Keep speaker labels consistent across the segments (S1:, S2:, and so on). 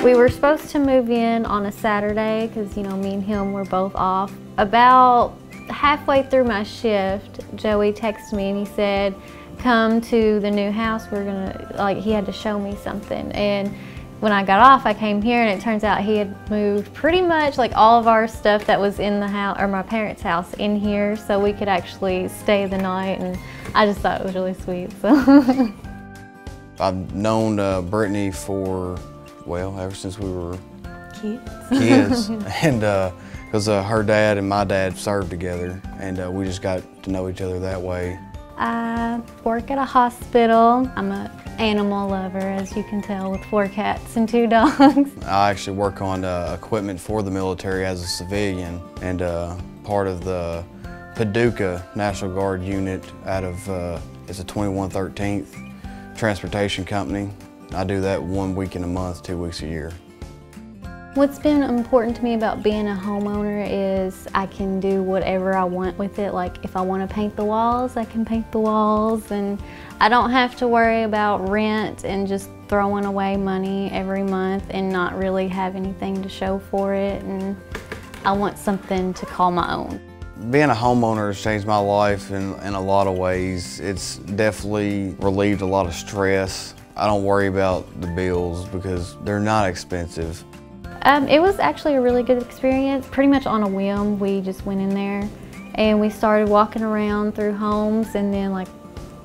S1: We were supposed to move in on a Saturday because, you know, me and him were both off. About halfway through my shift, Joey texted me and he said, come to the new house, we're gonna, like, he had to show me something. And when I got off, I came here and it turns out he had moved pretty much like all of our stuff that was in the house, or my parents' house, in here so we could actually stay the night, and I just thought it was really sweet, so.
S2: I've known Brittany for, well, ever since we were
S1: kids.
S2: And because her dad and my dad served together, and we just got to know each other that way.
S1: I work at a hospital. I'm an animal lover, as you can tell, with 4 cats and 2 dogs. I
S2: actually work on equipment for the military as a civilian, and part of the Paducah National Guard unit out of, it's a 2113th transportation company. I do that 1 week in a month, 2 weeks a year.
S1: What's been important to me about being a homeowner is I can do whatever I want with it. Like if I want to paint the walls, I can paint the walls, and I don't have to worry about rent and just throwing away money every month and not really have anything to show for it, and I want something to call my own.
S2: Being a homeowner has changed my life in a lot of ways. It's definitely relieved a lot of stress. I don't worry about the bills because they're not expensive.
S1: It was actually a really good experience. Pretty much on a whim, we just went in there and we started walking around through homes, and then like,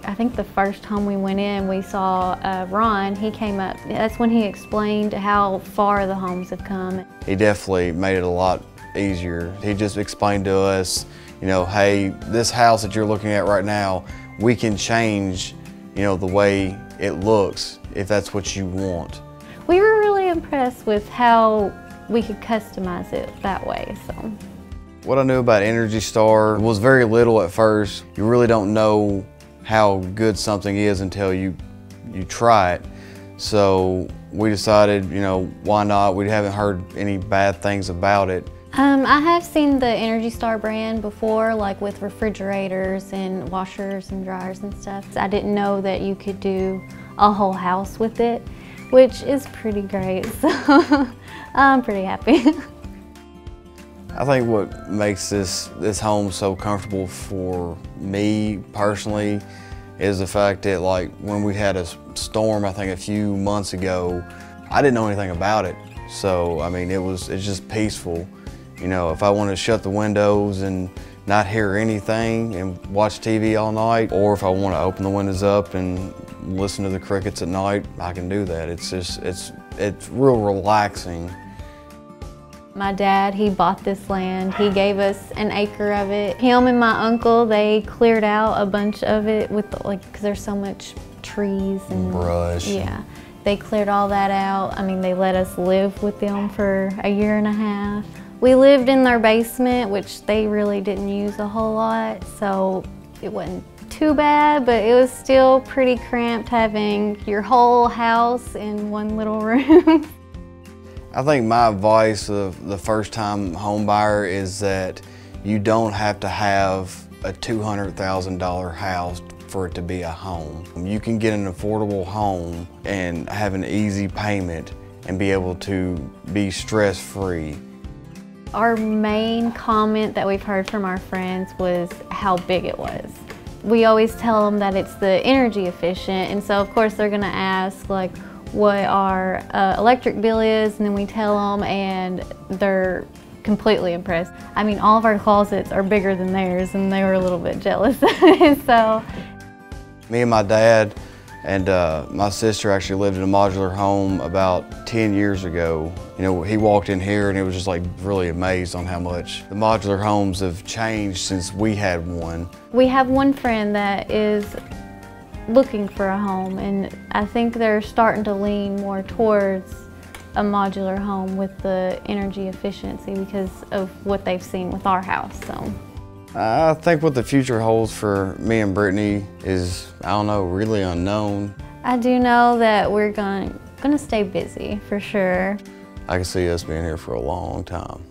S1: I think the first home we went in, we saw Ron. He came up. That's when he explained how far the homes have come.
S2: He definitely made it a lot easier. He just explained to us, you know, hey, this house that you're looking at right now, we can change, you know, the way it looks if that's what you want.
S1: We were really impressed with how we could customize it that way. So,
S2: what I knew about Energy Star was very little at first. You really don't know how good something is until you try it. So we decided, you know, why not? We haven't heard any bad things about it.
S1: I have seen the Energy Star brand before, like with refrigerators and washers and dryers and stuff. I didn't know that you could do a whole house with it, which is pretty great, so I'm pretty happy.
S2: I think what makes this home so comfortable for me personally is the fact that, like, when we had a storm, I think a few months ago, I didn't know anything about it. So, I mean, it's just peaceful. You know, if I want to shut the windows and not hear anything and watch TV all night, or if I want to open the windows up and listen to the crickets at night, I can do that. It's real relaxing.
S1: My dad, he bought this land. He gave us an acre of it. Him and my uncle, they cleared out a bunch of it with, like, because there's so much trees and
S2: brush.
S1: Yeah, they cleared all that out. I mean, they let us live with them for a year and a half. We lived in their basement, which they really didn't use a whole lot, so it wasn't too bad, but it was still pretty cramped having your whole house in one little room.
S2: I think my advice of the first-time home buyer is that you don't have to have a $200,000 house for it to be a home. You can get an affordable home and have an easy payment and be able to be stress-free.
S1: Our main comment that we've heard from our friends was how big it was. We always tell them that it's the energy efficient, and so of course they're gonna ask like what our electric bill is, and then we tell them, and they're completely impressed. I mean, all of our closets are bigger than theirs, and they were a little bit jealous. So,
S2: me and my dad and my sister actually lived in a modular home about 10 years ago. You know, he walked in here and it was just like really amazed on how much the modular homes have changed since we had one.
S1: We have one friend that is looking for a home, and I think they're starting to lean more towards a modular home with the energy efficiency because of what they've seen with our house. So,
S2: I think what the future holds for me and Brittany is, I don't know, really unknown.
S1: I do know that we're gonna stay busy for sure.
S2: I can see us being here for a long time.